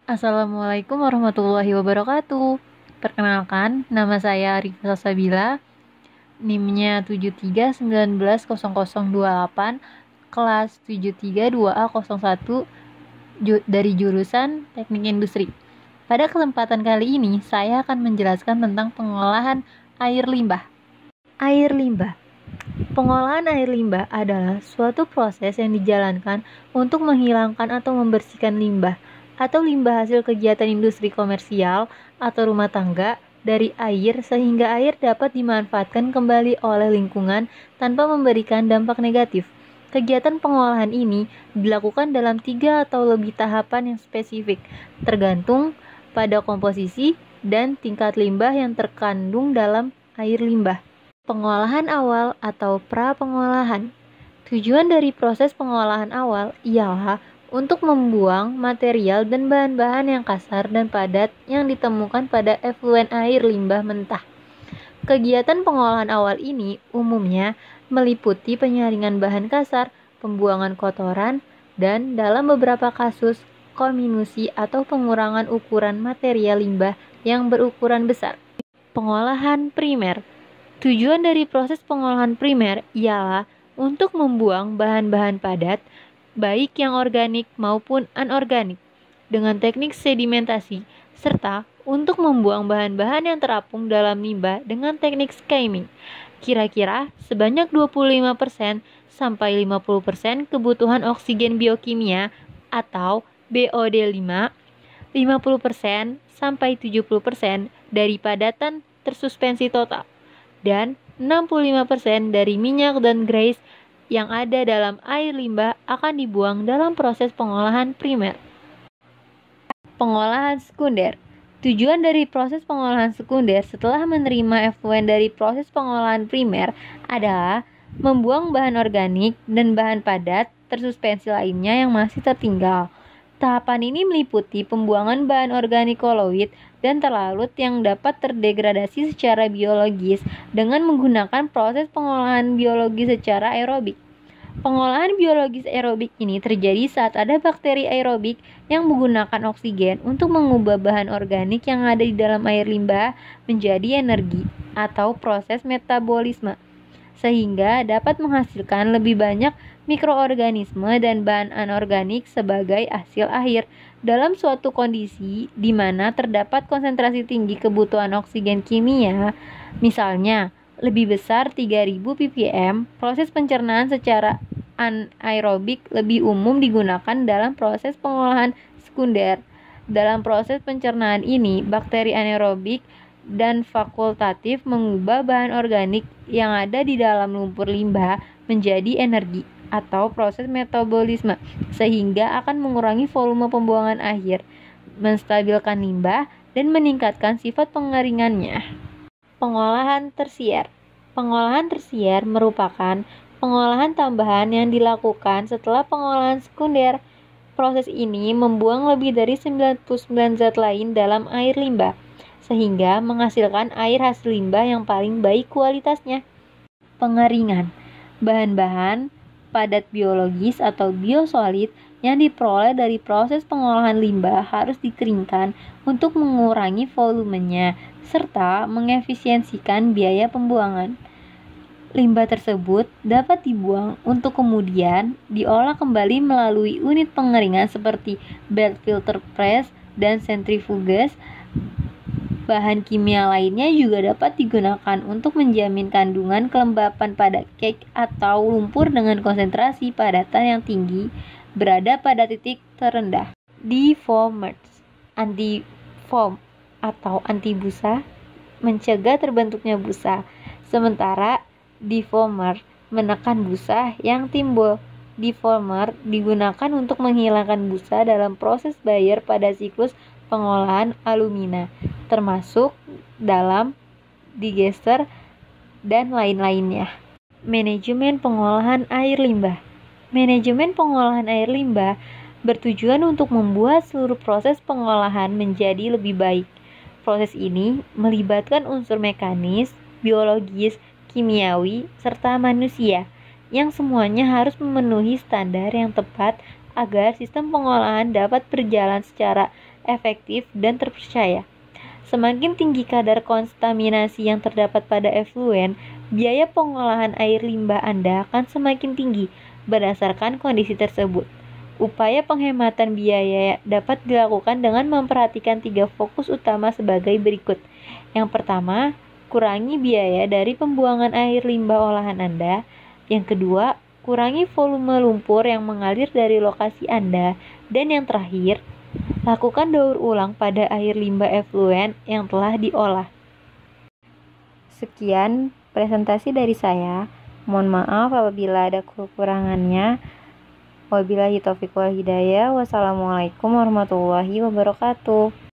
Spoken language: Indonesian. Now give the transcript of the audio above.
Assalamualaikum warahmatullahi wabarakatuh. Perkenalkan, nama saya Arifah Salsabila, NIM-nya 73190028, kelas 732A01 dari jurusan Teknik Industri. Pada kesempatan kali ini, saya akan menjelaskan tentang pengolahan air limbah. Air limbah. Pengolahan air limbah adalah suatu proses yang dijalankan untuk menghilangkan atau membersihkan limbah atau limbah hasil kegiatan industri komersial atau rumah tangga dari air sehingga air dapat dimanfaatkan kembali oleh lingkungan tanpa memberikan dampak negatif. Kegiatan pengolahan ini dilakukan dalam 3 atau lebih tahapan yang spesifik, tergantung pada komposisi dan tingkat limbah yang terkandung dalam air limbah. Pengolahan awal atau pra-pengolahan. Tujuan dari proses pengolahan awal ialah untuk membuang material dan bahan-bahan yang kasar dan padat yang ditemukan pada efluen air limbah mentah. Kegiatan pengolahan awal ini umumnya meliputi penyaringan bahan kasar, pembuangan kotoran, dan dalam beberapa kasus, kominusi atau pengurangan ukuran material limbah yang berukuran besar. Pengolahan primer. Tujuan dari proses pengolahan primer ialah untuk membuang bahan-bahan padat, baik yang organik maupun anorganik, dengan teknik sedimentasi, serta untuk membuang bahan-bahan yang terapung dalam limbah dengan teknik skimming. Kira-kira sebanyak 25% sampai 50% kebutuhan oksigen biokimia atau BOD5, 50% sampai 70% dari padatan tersuspensi total, dan 65% dari minyak dan grease yang ada dalam air limbah akan dibuang dalam proses pengolahan primer. Pengolahan sekunder. Tujuan dari proses pengolahan sekunder setelah menerima efluen dari proses pengolahan primer adalah membuang bahan organik dan bahan padat tersuspensi lainnya yang masih tertinggal. Tahapan ini meliputi pembuangan bahan organik koloid dan terlarut yang dapat terdegradasi secara biologis dengan menggunakan proses pengolahan biologis secara aerobik. Pengolahan biologis aerobik ini terjadi saat ada bakteri aerobik yang menggunakan oksigen untuk mengubah bahan organik yang ada di dalam air limbah menjadi energi atau proses metabolisme, sehingga dapat menghasilkan lebih banyak mikroorganisme dan bahan anorganik sebagai hasil akhir. Dalam suatu kondisi di mana terdapat konsentrasi tinggi kebutuhan oksigen kimia, misalnya lebih besar 3000 ppm, proses pencernaan secara anaerobik lebih umum digunakan dalam proses pengolahan sekunder. Dalam proses pencernaan ini, bakteri anaerobik dan fakultatif mengubah bahan organik yang ada di dalam lumpur limbah menjadi energi atau proses metabolisme, sehingga akan mengurangi volume pembuangan akhir, menstabilkan limbah, dan meningkatkan sifat pengeringannya. Pengolahan tersier. Pengolahan tersier merupakan pengolahan tambahan yang dilakukan setelah pengolahan sekunder. Proses ini membuang lebih dari 99 zat lain dalam air limbah, sehingga menghasilkan air hasil limbah yang paling baik kualitasnya. Pengeringan. Bahan-bahan padat biologis atau biosolid yang diperoleh dari proses pengolahan limbah harus dikeringkan untuk mengurangi volumenya serta mengefisiensikan biaya pembuangan. Limbah tersebut dapat dibuang untuk kemudian diolah kembali melalui unit pengeringan seperti bed filter press dan sentrifuges. Bahan kimia lainnya juga dapat digunakan untuk menjamin kandungan kelembapan pada cake atau lumpur dengan konsentrasi padatan yang tinggi berada pada titik terendah. Defoamers, anti-foam atau anti busa, mencegah terbentuknya busa, sementara defoamer menekan busa yang timbul. Defoamer digunakan untuk menghilangkan busa dalam proses Bayer pada siklus pengolahan alumina, termasuk dalam digester dan lain-lainnya. Manajemen pengolahan air limbah. Manajemen pengolahan air limbah bertujuan untuk membuat seluruh proses pengolahan menjadi lebih baik. Proses ini melibatkan unsur mekanis, biologis, kimiawi, serta manusia, yang semuanya harus memenuhi standar yang tepat agar sistem pengolahan dapat berjalan secara efektif, dan terpercaya. Semakin tinggi kadar kontaminasi yang terdapat pada efluen, biaya pengolahan air limbah Anda akan semakin tinggi berdasarkan kondisi tersebut. Upaya penghematan biaya dapat dilakukan dengan memperhatikan 3 fokus utama sebagai berikut. Yang pertama, kurangi biaya dari pembuangan air limbah olahan Anda. Yang kedua, kurangi volume lumpur yang mengalir dari lokasi Anda. Dan yang terakhir, lakukan daur ulang pada air limbah efluen yang telah diolah. Sekian presentasi dari saya. Mohon maaf apabila ada kekurangannya. Wabillahi taufiq wal hidayah. Wassalamualaikum warahmatullahi wabarakatuh.